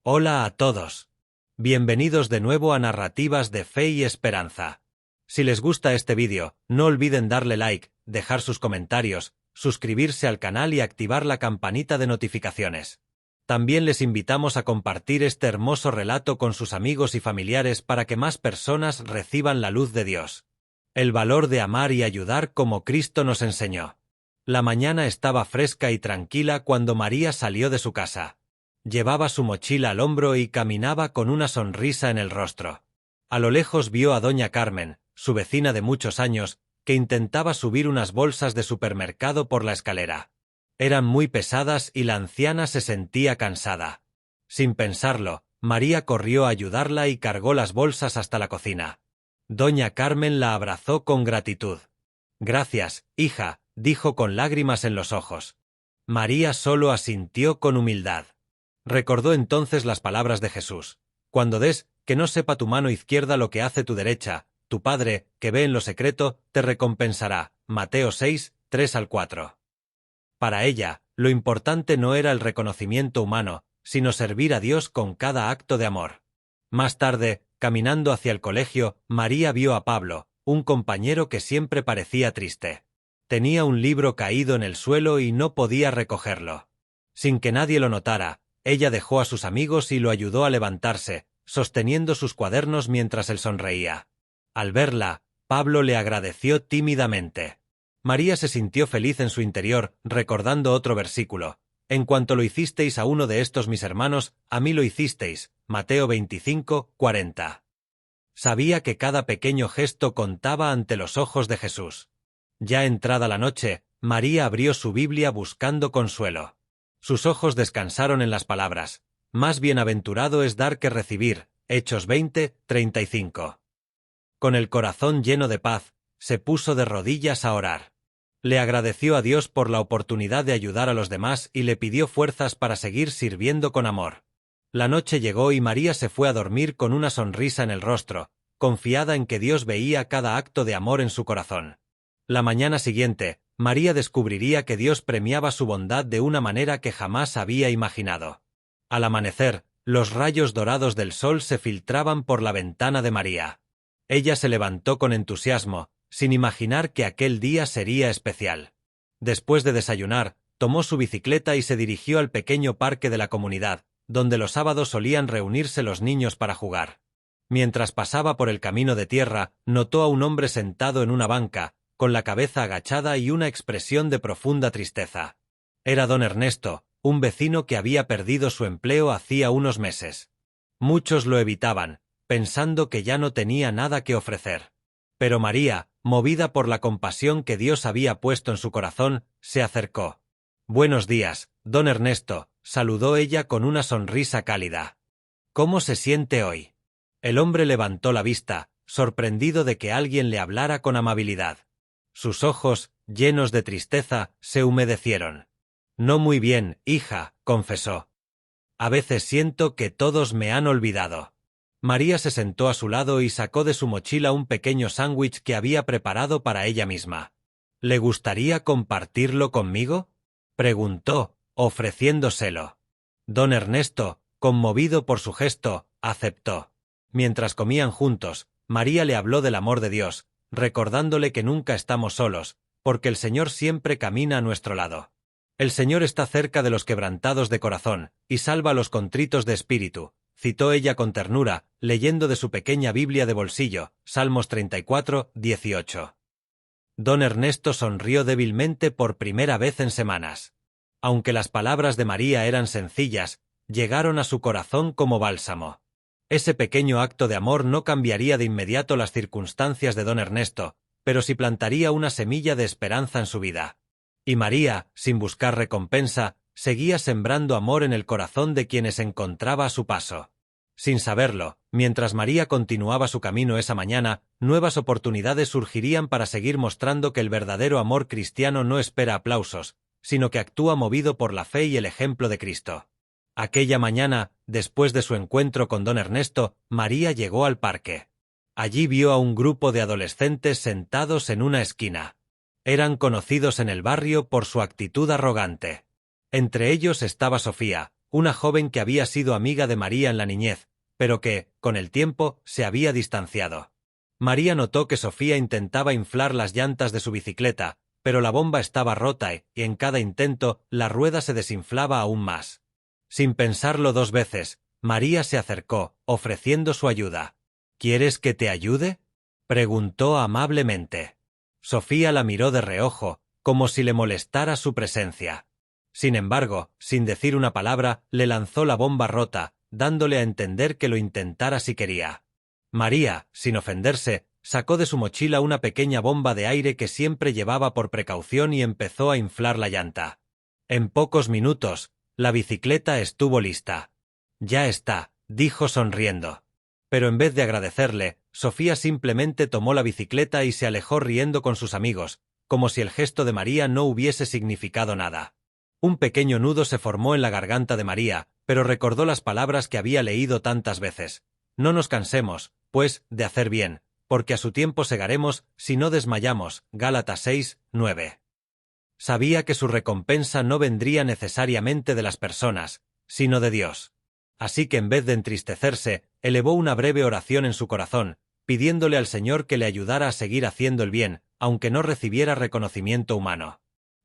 Hola a todos. Bienvenidos de nuevo a Narrativas de Fe y Esperanza. Si les gusta este vídeo, no olviden darle like, dejar sus comentarios, suscribirse al canal y activar la campanita de notificaciones. También les invitamos a compartir este hermoso relato con sus amigos y familiares para que más personas reciban la luz de Dios. El valor de amar y ayudar como Cristo nos enseñó. La mañana estaba fresca y tranquila cuando María salió de su casa. Llevaba su mochila al hombro y caminaba con una sonrisa en el rostro. A lo lejos vio a doña Carmen, su vecina de muchos años, que intentaba subir unas bolsas de supermercado por la escalera. Eran muy pesadas y la anciana se sentía cansada. Sin pensarlo, María corrió a ayudarla y cargó las bolsas hasta la cocina. Doña Carmen la abrazó con gratitud. «Gracias, hija», dijo con lágrimas en los ojos. María solo asintió con humildad. Recordó entonces las palabras de Jesús: «Cuando des, que no sepa tu mano izquierda lo que hace tu derecha, tu Padre, que ve en lo secreto, te recompensará». Mateo 6, 3-4. Para ella, lo importante no era el reconocimiento humano, sino servir a Dios con cada acto de amor. Más tarde, caminando hacia el colegio, María vio a Pablo, un compañero que siempre parecía triste. Tenía un libro caído en el suelo y no podía recogerlo. Sin que nadie lo notara, ella dejó a sus amigos y lo ayudó a levantarse, sosteniendo sus cuadernos mientras él sonreía. Al verla, Pablo le agradeció tímidamente. María se sintió feliz en su interior, recordando otro versículo: «En cuanto lo hicisteis a uno de estos mis hermanos, a mí lo hicisteis». Mateo 25, 40. Sabía que cada pequeño gesto contaba ante los ojos de Jesús. Ya entrada la noche, María abrió su Biblia buscando consuelo. Sus ojos descansaron en las palabras: «Más bienaventurado es dar que recibir». Hechos 20, 35. Con el corazón lleno de paz, se puso de rodillas a orar. Le agradeció a Dios por la oportunidad de ayudar a los demás y le pidió fuerzas para seguir sirviendo con amor. La noche llegó y María se fue a dormir con una sonrisa en el rostro, confiada en que Dios veía cada acto de amor en su corazón. La mañana siguiente, María descubriría que Dios premiaba su bondad de una manera que jamás había imaginado. Al amanecer, los rayos dorados del sol se filtraban por la ventana de María. Ella se levantó con entusiasmo, sin imaginar que aquel día sería especial. Después de desayunar, tomó su bicicleta y se dirigió al pequeño parque de la comunidad, donde los sábados solían reunirse los niños para jugar. Mientras pasaba por el camino de tierra, notó a un hombre sentado en una banca, con la cabeza agachada y una expresión de profunda tristeza. Era don Ernesto, un vecino que había perdido su empleo hacía unos meses. Muchos lo evitaban, pensando que ya no tenía nada que ofrecer. Pero María, movida por la compasión que Dios había puesto en su corazón, se acercó. «Buenos días, don Ernesto», saludó ella con una sonrisa cálida. «¿Cómo se siente hoy?». El hombre levantó la vista, sorprendido de que alguien le hablara con amabilidad. Sus ojos, llenos de tristeza, se humedecieron. «No muy bien, hija», confesó. «A veces siento que todos me han olvidado». María se sentó a su lado y sacó de su mochila un pequeño sándwich que había preparado para ella misma. «¿Le gustaría compartirlo conmigo?», preguntó, ofreciéndoselo. Don Ernesto, conmovido por su gesto, aceptó. Mientras comían juntos, María le habló del amor de Dios, recordándole que nunca estamos solos, porque el Señor siempre camina a nuestro lado. «El Señor está cerca de los quebrantados de corazón, y salva a los contritos de espíritu», citó ella con ternura, leyendo de su pequeña Biblia de bolsillo, Salmos 34, 18. Don Ernesto sonrió débilmente por primera vez en semanas. Aunque las palabras de María eran sencillas, llegaron a su corazón como bálsamo. Ese pequeño acto de amor no cambiaría de inmediato las circunstancias de don Ernesto, pero sí plantaría una semilla de esperanza en su vida. Y María, sin buscar recompensa, seguía sembrando amor en el corazón de quienes encontraba a su paso. Sin saberlo, mientras María continuaba su camino esa mañana, nuevas oportunidades surgirían para seguir mostrando que el verdadero amor cristiano no espera aplausos, sino que actúa movido por la fe y el ejemplo de Cristo. Aquella mañana, después de su encuentro con don Ernesto, María llegó al parque. Allí vio a un grupo de adolescentes sentados en una esquina. Eran conocidos en el barrio por su actitud arrogante. Entre ellos estaba Sofía, una joven que había sido amiga de María en la niñez, pero que, con el tiempo, se había distanciado. María notó que Sofía intentaba inflar las llantas de su bicicleta, pero la bomba estaba rota y, en cada intento, la rueda se desinflaba aún más. Sin pensarlo dos veces, María se acercó, ofreciendo su ayuda. ¿Quieres que te ayude?, preguntó amablemente. Sofía la miró de reojo, como si le molestara su presencia. Sin embargo, sin decir una palabra, le lanzó la bomba rota, dándole a entender que lo intentara si quería. María, sin ofenderse, sacó de su mochila una pequeña bomba de aire que siempre llevaba por precaución y empezó a inflar la llanta. En pocos minutos, la bicicleta estuvo lista. «Ya está», dijo sonriendo. Pero en vez de agradecerle, Sofía simplemente tomó la bicicleta y se alejó riendo con sus amigos, como si el gesto de María no hubiese significado nada. Un pequeño nudo se formó en la garganta de María, pero recordó las palabras que había leído tantas veces. No nos cansemos, pues, de hacer bien, porque a su tiempo segaremos si no desmayamos. Gálatas 6, 9. Sabía que su recompensa no vendría necesariamente de las personas, sino de Dios. Así que en vez de entristecerse, elevó una breve oración en su corazón, pidiéndole al Señor que le ayudara a seguir haciendo el bien, aunque no recibiera reconocimiento humano.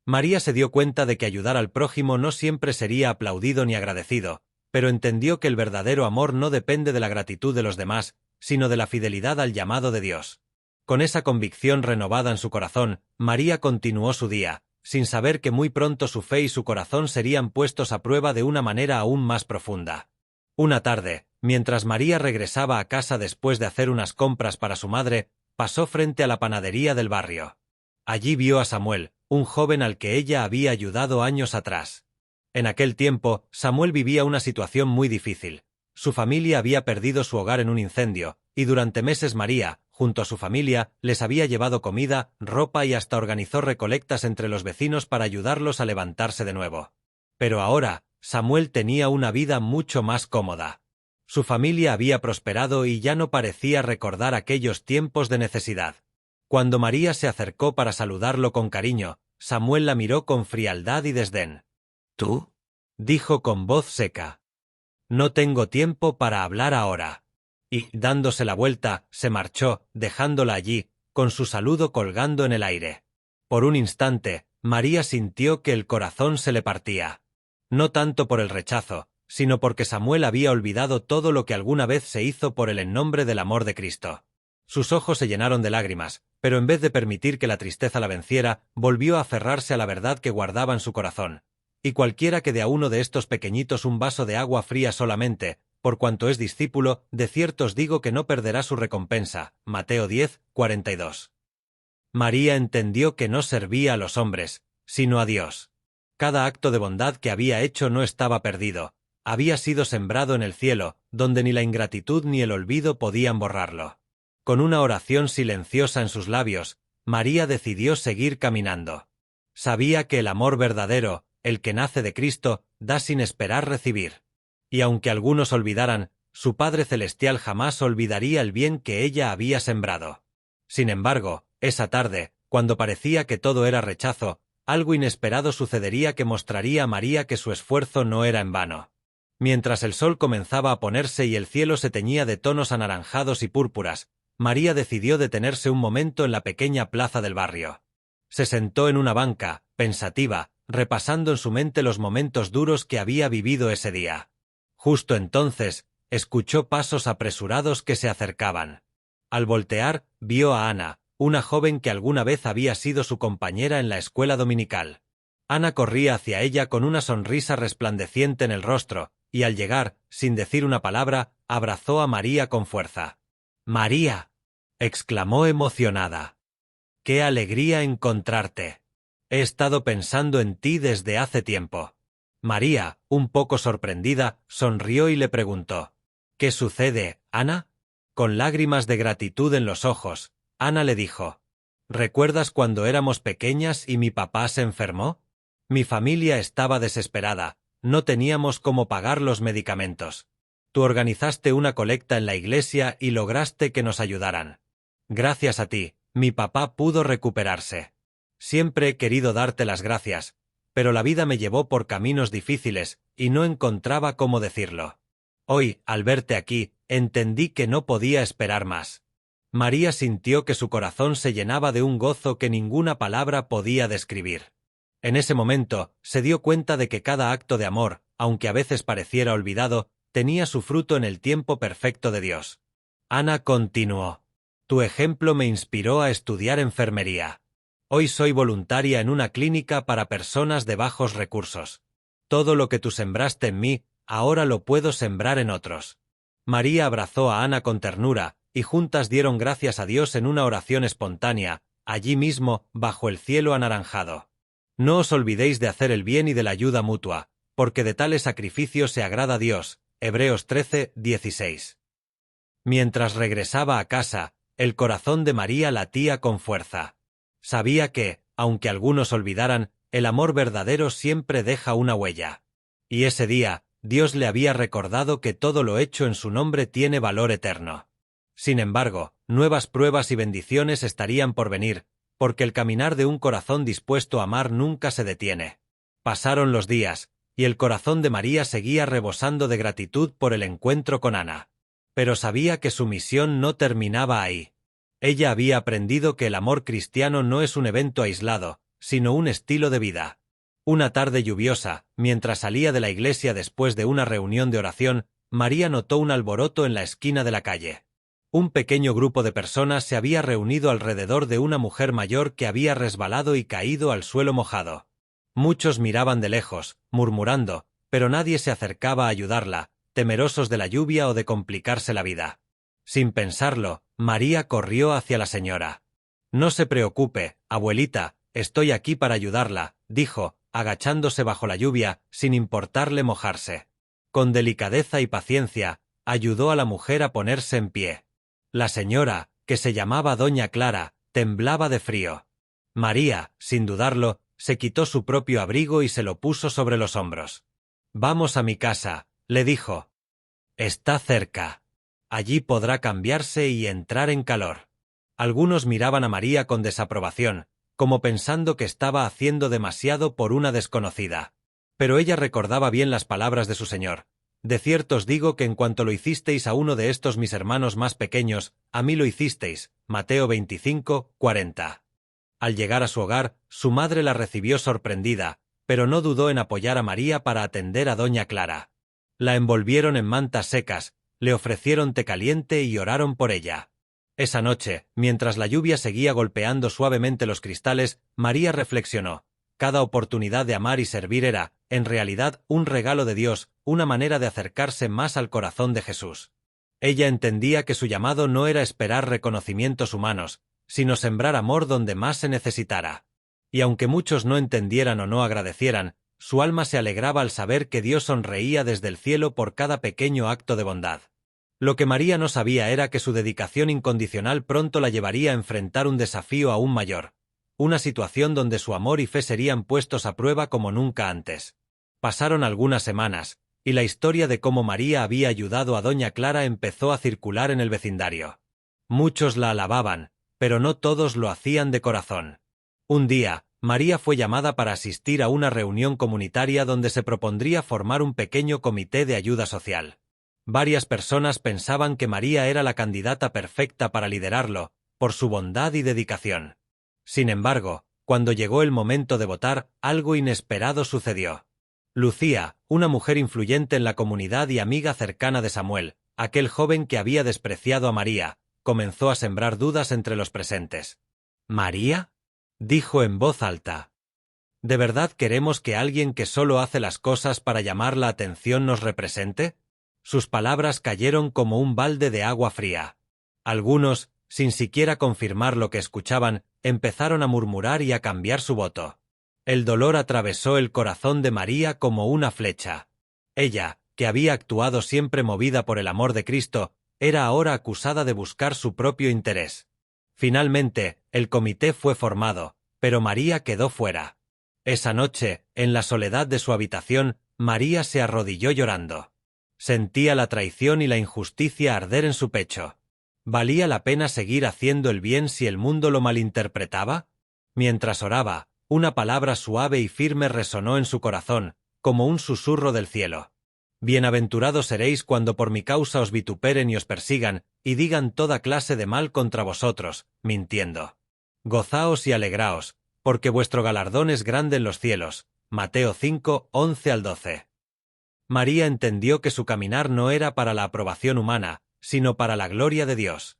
María se dio cuenta de que ayudar al prójimo no siempre sería aplaudido ni agradecido, pero entendió que el verdadero amor no depende de la gratitud de los demás, sino de la fidelidad al llamado de Dios. Con esa convicción renovada en su corazón, María continuó su día, sin saber que muy pronto su fe y su corazón serían puestos a prueba de una manera aún más profunda. Una tarde, mientras María regresaba a casa después de hacer unas compras para su madre, pasó frente a la panadería del barrio. Allí vio a Samuel, un joven al que ella había ayudado años atrás. En aquel tiempo, Samuel vivía una situación muy difícil. Su familia había perdido su hogar en un incendio, y durante meses María, junto a su familia, les había llevado comida, ropa y hasta organizó recolectas entre los vecinos para ayudarlos a levantarse de nuevo. Pero ahora, Samuel tenía una vida mucho más cómoda. Su familia había prosperado y ya no parecía recordar aquellos tiempos de necesidad. Cuando María se acercó para saludarlo con cariño, Samuel la miró con frialdad y desdén. «¿Tú?», dijo con voz seca. «No tengo tiempo para hablar ahora». Y, dándose la vuelta, se marchó, dejándola allí, con su saludo colgando en el aire. Por un instante, María sintió que el corazón se le partía. No tanto por el rechazo, sino porque Samuel había olvidado todo lo que alguna vez se hizo por él en nombre del amor de Cristo. Sus ojos se llenaron de lágrimas, pero en vez de permitir que la tristeza la venciera, volvió a aferrarse a la verdad que guardaba en su corazón. Y cualquiera que dé a uno de estos pequeñitos un vaso de agua fría solamente, por cuanto es discípulo, de cierto os digo que no perderá su recompensa. Mateo 10, 42. María entendió que no servía a los hombres, sino a Dios. Cada acto de bondad que había hecho no estaba perdido, había sido sembrado en el cielo, donde ni la ingratitud ni el olvido podían borrarlo. Con una oración silenciosa en sus labios, María decidió seguir caminando. Sabía que el amor verdadero, el que nace de Cristo, da sin esperar recibir. Y aunque algunos olvidaran, su Padre Celestial jamás olvidaría el bien que ella había sembrado. Sin embargo, esa tarde, cuando parecía que todo era rechazo, algo inesperado sucedería que mostraría a María que su esfuerzo no era en vano. Mientras el sol comenzaba a ponerse y el cielo se teñía de tonos anaranjados y púrpuras, María decidió detenerse un momento en la pequeña plaza del barrio. Se sentó en una banca, pensativa, repasando en su mente los momentos duros que había vivido ese día. Justo entonces, escuchó pasos apresurados que se acercaban. Al voltear, vio a Ana, una joven que alguna vez había sido su compañera en la escuela dominical. Ana corría hacia ella con una sonrisa resplandeciente en el rostro, y al llegar, sin decir una palabra, abrazó a María con fuerza. «¡María!», exclamó emocionada. «¡Qué alegría encontrarte! He estado pensando en ti desde hace tiempo». María, un poco sorprendida, sonrió y le preguntó: «¿Qué sucede, Ana?». Con lágrimas de gratitud en los ojos, Ana le dijo: «¿Recuerdas cuando éramos pequeñas y mi papá se enfermó? Mi familia estaba desesperada, no teníamos cómo pagar los medicamentos. Tú organizaste una colecta en la iglesia y lograste que nos ayudaran. Gracias a ti, mi papá pudo recuperarse. Siempre he querido darte las gracias, pero la vida me llevó por caminos difíciles, y no encontraba cómo decirlo. Hoy, al verte aquí, entendí que no podía esperar más. María sintió que su corazón se llenaba de un gozo que ninguna palabra podía describir. En ese momento, se dio cuenta de que cada acto de amor, aunque a veces pareciera olvidado, tenía su fruto en el tiempo perfecto de Dios. Ana continuó: «Tu ejemplo me inspiró a estudiar enfermería. Hoy soy voluntaria en una clínica para personas de bajos recursos. Todo lo que tú sembraste en mí, ahora lo puedo sembrar en otros». María abrazó a Ana con ternura, y juntas dieron gracias a Dios en una oración espontánea, allí mismo, bajo el cielo anaranjado. No os olvidéis de hacer el bien y de la ayuda mutua, porque de tales sacrificios se agrada a Dios. Hebreos 13:16. Mientras regresaba a casa, el corazón de María latía con fuerza. Sabía que, aunque algunos olvidaran, el amor verdadero siempre deja una huella. Y ese día, Dios le había recordado que todo lo hecho en su nombre tiene valor eterno. Sin embargo, nuevas pruebas y bendiciones estarían por venir, porque el caminar de un corazón dispuesto a amar nunca se detiene. Pasaron los días, y el corazón de María seguía rebosando de gratitud por el encuentro con Ana. Pero sabía que su misión no terminaba ahí. Ella había aprendido que el amor cristiano no es un evento aislado, sino un estilo de vida. Una tarde lluviosa, mientras salía de la iglesia después de una reunión de oración, María notó un alboroto en la esquina de la calle. Un pequeño grupo de personas se había reunido alrededor de una mujer mayor que había resbalado y caído al suelo mojado. Muchos miraban de lejos, murmurando, pero nadie se acercaba a ayudarla, temerosos de la lluvia o de complicarse la vida. Sin pensarlo, María corrió hacia la señora. «No se preocupe, abuelita, estoy aquí para ayudarla», dijo, agachándose bajo la lluvia, sin importarle mojarse. Con delicadeza y paciencia, ayudó a la mujer a ponerse en pie. La señora, que se llamaba Doña Clara, temblaba de frío. María, sin dudarlo, se quitó su propio abrigo y se lo puso sobre los hombros. «Vamos a mi casa», le dijo. «Está cerca. Allí podrá cambiarse y entrar en calor». Algunos miraban a María con desaprobación, como pensando que estaba haciendo demasiado por una desconocida. Pero ella recordaba bien las palabras de su Señor: «De cierto os digo que en cuanto lo hicisteis a uno de estos mis hermanos más pequeños, a mí lo hicisteis». Mateo 25:40. Al llegar a su hogar, su madre la recibió sorprendida, pero no dudó en apoyar a María para atender a Doña Clara. La envolvieron en mantas secas, le ofrecieron té caliente y oraron por ella. Esa noche, mientras la lluvia seguía golpeando suavemente los cristales, María reflexionó: cada oportunidad de amar y servir era, en realidad, un regalo de Dios, una manera de acercarse más al corazón de Jesús. Ella entendía que su llamado no era esperar reconocimientos humanos, sino sembrar amor donde más se necesitara. Y aunque muchos no entendieran o no agradecieran, su alma se alegraba al saber que Dios sonreía desde el cielo por cada pequeño acto de bondad. Lo que María no sabía era que su dedicación incondicional pronto la llevaría a enfrentar un desafío aún mayor, una situación donde su amor y fe serían puestos a prueba como nunca antes. Pasaron algunas semanas, y la historia de cómo María había ayudado a Doña Clara empezó a circular en el vecindario. Muchos la alababan, pero no todos lo hacían de corazón. Un día, María fue llamada para asistir a una reunión comunitaria donde se propondría formar un pequeño comité de ayuda social. Varias personas pensaban que María era la candidata perfecta para liderarlo, por su bondad y dedicación. Sin embargo, cuando llegó el momento de votar, algo inesperado sucedió. Lucía, una mujer influyente en la comunidad y amiga cercana de Samuel, aquel joven que había despreciado a María, comenzó a sembrar dudas entre los presentes. «¿María?», dijo en voz alta. «¿De verdad queremos que alguien que solo hace las cosas para llamar la atención nos represente?». Sus palabras cayeron como un balde de agua fría. Algunos, sin siquiera confirmar lo que escuchaban, empezaron a murmurar y a cambiar su voto. El dolor atravesó el corazón de María como una flecha. Ella, que había actuado siempre movida por el amor de Cristo, era ahora acusada de buscar su propio interés. Finalmente, el comité fue formado, pero María quedó fuera. Esa noche, en la soledad de su habitación, María se arrodilló llorando. Sentía la traición y la injusticia arder en su pecho. ¿Valía la pena seguir haciendo el bien si el mundo lo malinterpretaba? Mientras oraba, Una palabra suave y firme resonó en su corazón, como un susurro del cielo. Bienaventurados seréis cuando por mi causa os vituperen y os persigan, y digan toda clase de mal contra vosotros, mintiendo. Gozaos y alegraos, porque vuestro galardón es grande en los cielos. Mateo 5, 11 al 12. María entendió que su caminar no era para la aprobación humana, sino para la gloria de Dios.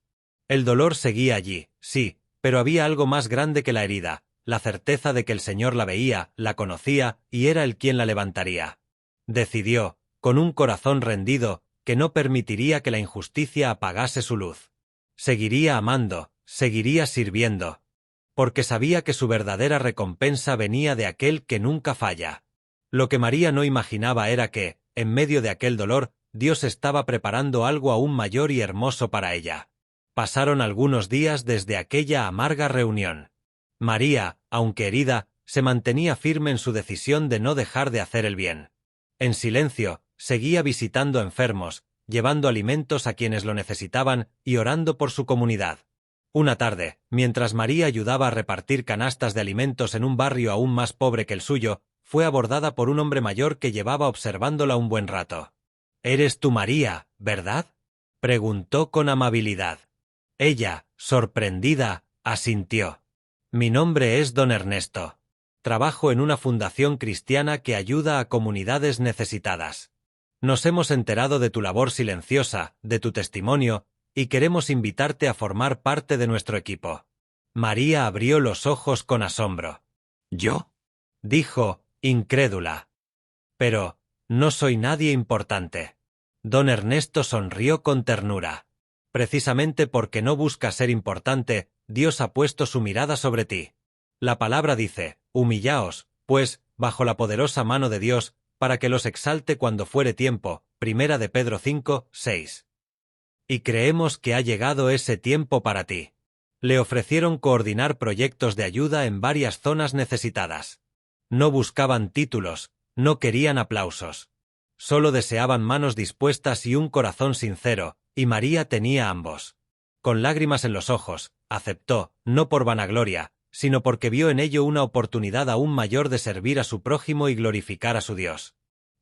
El dolor seguía allí, sí, pero había algo más grande que la herida, la certeza de que el Señor la veía, la conocía, y era Él quien la levantaría. Decidió, con un corazón rendido, que no permitiría que la injusticia apagase su luz. Seguiría amando, seguiría sirviendo, porque sabía que su verdadera recompensa venía de aquel que nunca falla. Lo que María no imaginaba era que, en medio de aquel dolor, Dios estaba preparando algo aún mayor y hermoso para ella. Pasaron algunos días desde aquella amarga reunión. María, aunque herida, se mantenía firme en su decisión de no dejar de hacer el bien. En silencio, seguía visitando enfermos, llevando alimentos a quienes lo necesitaban y orando por su comunidad. Una tarde, mientras María ayudaba a repartir canastas de alimentos en un barrio aún más pobre que el suyo, fue abordada por un hombre mayor que llevaba observándola un buen rato. «¿Eres tú María, verdad?», preguntó con amabilidad. Ella, sorprendida, asintió. «Mi nombre es Don Ernesto. Trabajo en una fundación cristiana que ayuda a comunidades necesitadas. Nos hemos enterado de tu labor silenciosa, de tu testimonio, y queremos invitarte a formar parte de nuestro equipo». María abrió los ojos con asombro. «¿Yo?», dijo, incrédula. «Pero, no soy nadie importante». Don Ernesto sonrió con ternura. «Precisamente porque no buscas ser importante, Dios ha puesto su mirada sobre ti. La palabra dice, humillaos, pues, bajo la poderosa mano de Dios, para que los exalte cuando fuere tiempo». Primera de Pedro 5, 6. Y creemos que ha llegado ese tiempo para ti. Le ofrecieron coordinar proyectos de ayuda en varias zonas necesitadas. No buscaban títulos, no querían aplausos. Solo deseaban manos dispuestas y un corazón sincero, y María tenía ambos. Con lágrimas en los ojos, aceptó, no por vanagloria, sino porque vio en ello una oportunidad aún mayor de servir a su prójimo y glorificar a su Dios.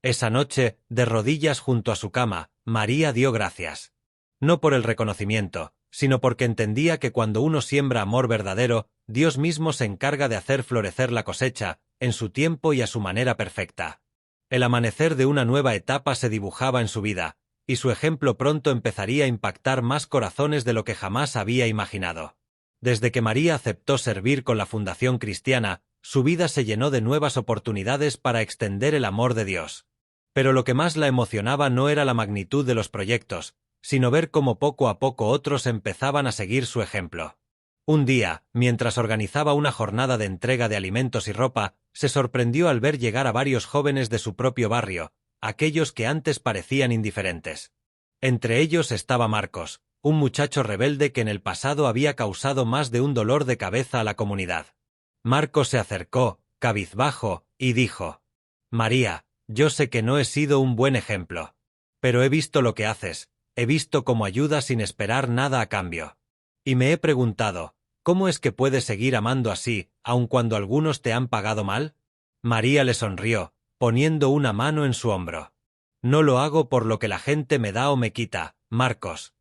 Esa noche, de rodillas junto a su cama, María dio gracias. No por el reconocimiento, sino porque entendía que cuando uno siembra amor verdadero, Dios mismo se encarga de hacer florecer la cosecha, en su tiempo y a su manera perfecta. El amanecer de una nueva etapa se dibujaba en su vida, y su ejemplo pronto empezaría a impactar más corazones de lo que jamás había imaginado. Desde que María aceptó servir con la Fundación Cristiana, su vida se llenó de nuevas oportunidades para extender el amor de Dios. Pero lo que más la emocionaba no era la magnitud de los proyectos, sino ver cómo poco a poco otros empezaban a seguir su ejemplo. Un día, mientras organizaba una jornada de entrega de alimentos y ropa, se sorprendió al ver llegar a varios jóvenes de su propio barrio, aquellos que antes parecían indiferentes. Entre ellos estaba Marcos, un muchacho rebelde que en el pasado había causado más de un dolor de cabeza a la comunidad. Marcos se acercó, cabizbajo, y dijo: «María, yo sé que no he sido un buen ejemplo. Pero he visto lo que haces, he visto cómo ayudas sin esperar nada a cambio. Y me he preguntado, ¿cómo es que puedes seguir amando así, aun cuando algunos te han pagado mal?». María le sonrió, poniendo una mano en su hombro. «No lo hago por lo que la gente me da o me quita, Marcos.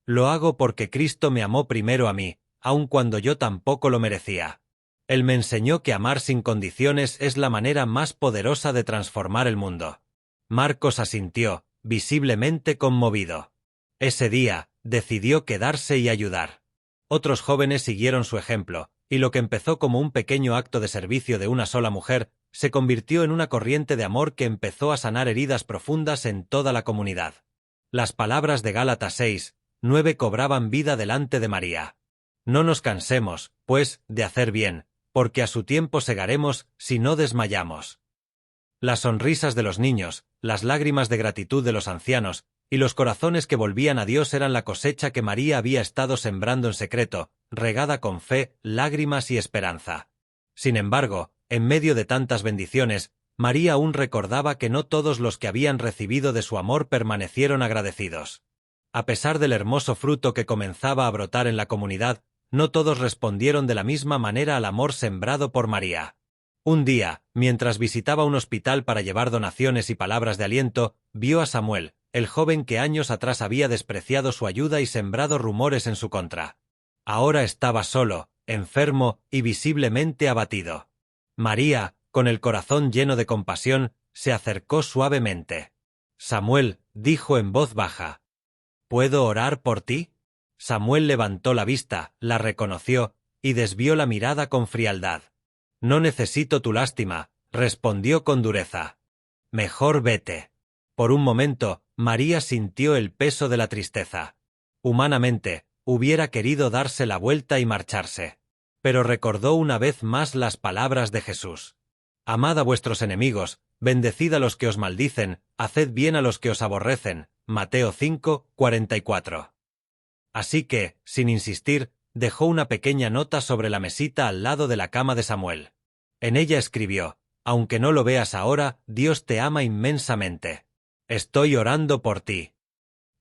Lo hago porque Cristo me amó primero a mí, aun cuando yo tampoco lo merecía. Él me enseñó que amar sin condiciones es la manera más poderosa de transformar el mundo». Marcos asintió, visiblemente conmovido. Ese día, decidió quedarse y ayudar. Otros jóvenes siguieron su ejemplo, y lo que empezó como un pequeño acto de servicio de una sola mujer, se convirtió en una corriente de amor que empezó a sanar heridas profundas en toda la comunidad. Las palabras de Gálatas 6, 9 cobraban vida delante de María. «No nos cansemos, pues, de hacer bien, porque a su tiempo segaremos si no desmayamos». Las sonrisas de los niños, las lágrimas de gratitud de los ancianos, y los corazones que volvían a Dios eran la cosecha que María había estado sembrando en secreto, regada con fe, lágrimas y esperanza. Sin embargo, en medio de tantas bendiciones, María aún recordaba que no todos los que habían recibido de su amor permanecieron agradecidos. A pesar del hermoso fruto que comenzaba a brotar en la comunidad, no todos respondieron de la misma manera al amor sembrado por María. Un día, mientras visitaba un hospital para llevar donaciones y palabras de aliento, vio a Samuel, el joven que años atrás había despreciado su ayuda y sembrado rumores en su contra. Ahora estaba solo, enfermo y visiblemente abatido. María, con el corazón lleno de compasión, se acercó suavemente. «Samuel», dijo en voz baja, «¿puedo orar por ti?» Samuel levantó la vista, la reconoció, y desvió la mirada con frialdad. «No necesito tu lástima», respondió con dureza. «Mejor vete». Por un momento, María sintió el peso de la tristeza. Humanamente, hubiera querido darse la vuelta y marcharse. Pero recordó una vez más las palabras de Jesús. «Amad a vuestros enemigos, bendecid a los que os maldicen, haced bien a los que os aborrecen». Mateo 5:44. Así que, sin insistir, dejó una pequeña nota sobre la mesita al lado de la cama de Samuel. En ella escribió: «Aunque no lo veas ahora, Dios te ama inmensamente. Estoy orando por ti».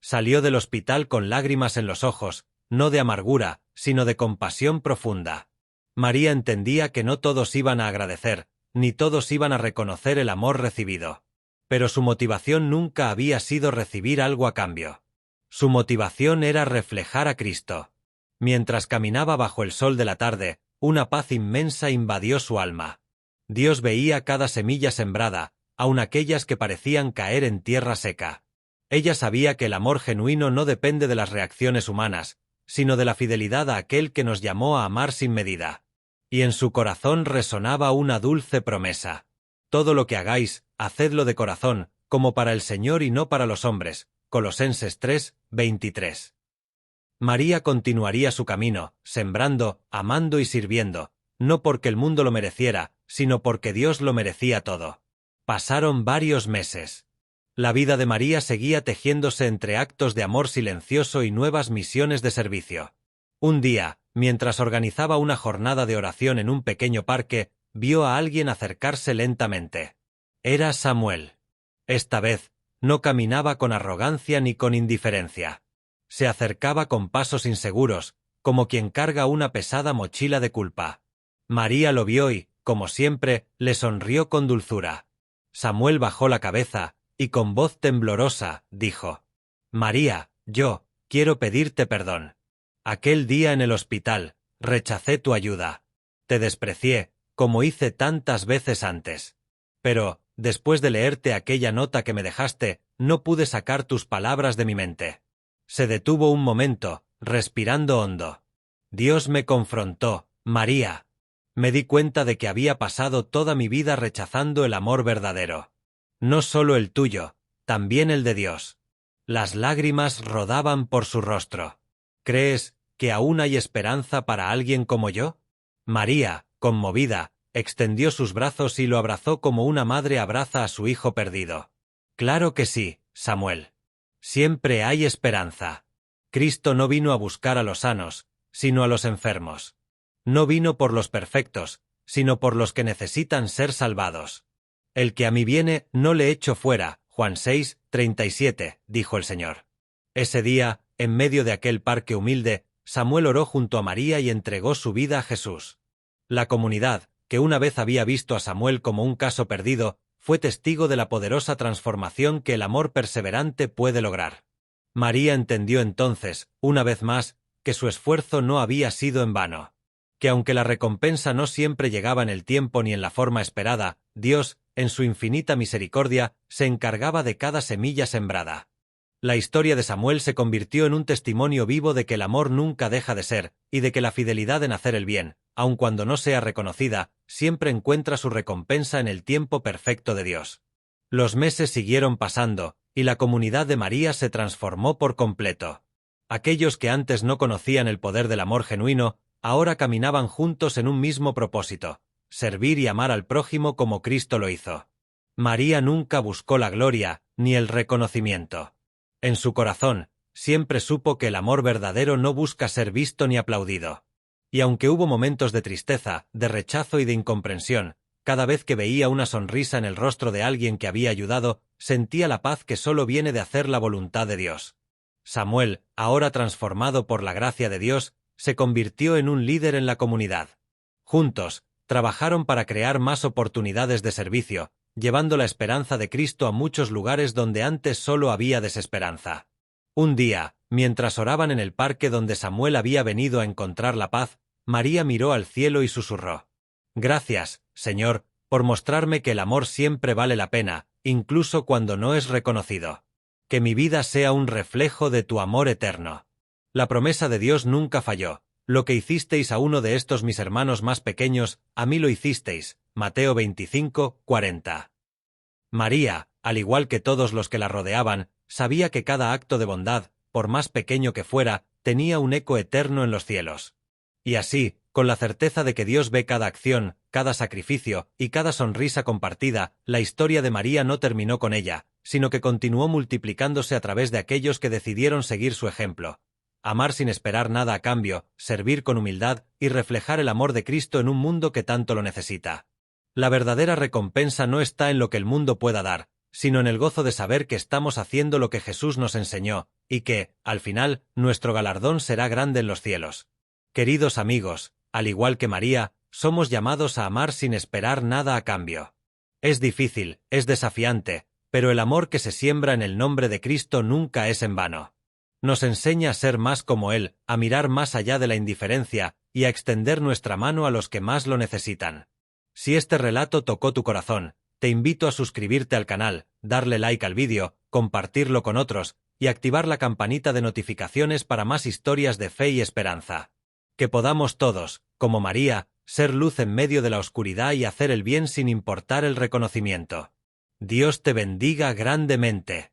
Salió del hospital con lágrimas en los ojos, no de amargura, sino de compasión profunda. María entendía que no todos iban a agradecer, ni todos iban a reconocer el amor recibido. Pero su motivación nunca había sido recibir algo a cambio. Su motivación era reflejar a Cristo. Mientras caminaba bajo el sol de la tarde, una paz inmensa invadió su alma. Dios veía cada semilla sembrada, aun aquellas que parecían caer en tierra seca. Ella sabía que el amor genuino no depende de las reacciones humanas, sino de la fidelidad a aquel que nos llamó a amar sin medida. Y en su corazón resonaba una dulce promesa. «Todo lo que hagáis, hacedlo de corazón, como para el Señor y no para los hombres». Colosenses 3:23. María continuaría su camino, sembrando, amando y sirviendo, no porque el mundo lo mereciera, sino porque Dios lo merecía todo. Pasaron varios meses. La vida de María seguía tejiéndose entre actos de amor silencioso y nuevas misiones de servicio. Un día, mientras organizaba una jornada de oración en un pequeño parque, vio a alguien acercarse lentamente. Era Samuel. Esta vez, no caminaba con arrogancia ni con indiferencia. Se acercaba con pasos inseguros, como quien carga una pesada mochila de culpa. María lo vio y, como siempre, le sonrió con dulzura. Samuel bajó la cabeza, y con voz temblorosa, dijo: «María, yo quiero pedirte perdón. Aquel día en el hospital, rechacé tu ayuda. Te desprecié, como hice tantas veces antes. Pero, después de leerte aquella nota que me dejaste, no pude sacar tus palabras de mi mente». Se detuvo un momento, respirando hondo. «Dios me confrontó, María. Me di cuenta de que había pasado toda mi vida rechazando el amor verdadero. No solo el tuyo, también el de Dios». Las lágrimas rodaban por su rostro. «¿Crees que aún hay esperanza para alguien como yo?» María, conmovida, extendió sus brazos y lo abrazó como una madre abraza a su hijo perdido. «Claro que sí, Samuel. Siempre hay esperanza. Cristo no vino a buscar a los sanos, sino a los enfermos. No vino por los perfectos, sino por los que necesitan ser salvados. El que a mí viene, no le echo fuera». Juan 6:37, dijo el Señor. Ese día, en medio de aquel parque humilde, Samuel oró junto a María y entregó su vida a Jesús. La comunidad, que una vez había visto a Samuel como un caso perdido, fue testigo de la poderosa transformación que el amor perseverante puede lograr. María entendió entonces, una vez más, que su esfuerzo no había sido en vano. Que aunque la recompensa no siempre llegaba en el tiempo ni en la forma esperada, Dios, en su infinita misericordia, se encargaba de cada semilla sembrada. La historia de Samuel se convirtió en un testimonio vivo de que el amor nunca deja de ser, y de que la fidelidad en hacer el bien, aun cuando no sea reconocida, siempre encuentra su recompensa en el tiempo perfecto de Dios. Los meses siguieron pasando, y la comunidad de María se transformó por completo. Aquellos que antes no conocían el poder del amor genuino, ahora caminaban juntos en un mismo propósito: servir y amar al prójimo como Cristo lo hizo. María nunca buscó la gloria, ni el reconocimiento. En su corazón, siempre supo que el amor verdadero no busca ser visto ni aplaudido. Y aunque hubo momentos de tristeza, de rechazo y de incomprensión, cada vez que veía una sonrisa en el rostro de alguien que había ayudado, sentía la paz que solo viene de hacer la voluntad de Dios. Samuel, ahora transformado por la gracia de Dios, se convirtió en un líder en la comunidad. Juntos, trabajaron para crear más oportunidades de servicio, llevando la esperanza de Cristo a muchos lugares donde antes solo había desesperanza. Un día, mientras oraban en el parque donde Samuel había venido a encontrar la paz, María miró al cielo y susurró: «Gracias, Señor, por mostrarme que el amor siempre vale la pena, incluso cuando no es reconocido. Que mi vida sea un reflejo de tu amor eterno». La promesa de Dios nunca falló. Lo que hicisteis a uno de estos mis hermanos más pequeños, a mí lo hicisteis. Mateo 25, 40. María, al igual que todos los que la rodeaban, sabía que cada acto de bondad, por más pequeño que fuera, tenía un eco eterno en los cielos. Y así, con la certeza de que Dios ve cada acción, cada sacrificio y cada sonrisa compartida, la historia de María no terminó con ella, sino que continuó multiplicándose a través de aquellos que decidieron seguir su ejemplo. Amar sin esperar nada a cambio, servir con humildad y reflejar el amor de Cristo en un mundo que tanto lo necesita. La verdadera recompensa no está en lo que el mundo pueda dar, sino en el gozo de saber que estamos haciendo lo que Jesús nos enseñó, y que, al final, nuestro galardón será grande en los cielos. Queridos amigos, al igual que María, somos llamados a amar sin esperar nada a cambio. Es difícil, es desafiante, pero el amor que se siembra en el nombre de Cristo nunca es en vano. Nos enseña a ser más como Él, a mirar más allá de la indiferencia y a extender nuestra mano a los que más lo necesitan. Si este relato tocó tu corazón, te invito a suscribirte al canal, darle like al vídeo, compartirlo con otros y activar la campanita de notificaciones para más historias de fe y esperanza. Que podamos todos, como María, ser luz en medio de la oscuridad y hacer el bien sin importar el reconocimiento. Dios te bendiga grandemente.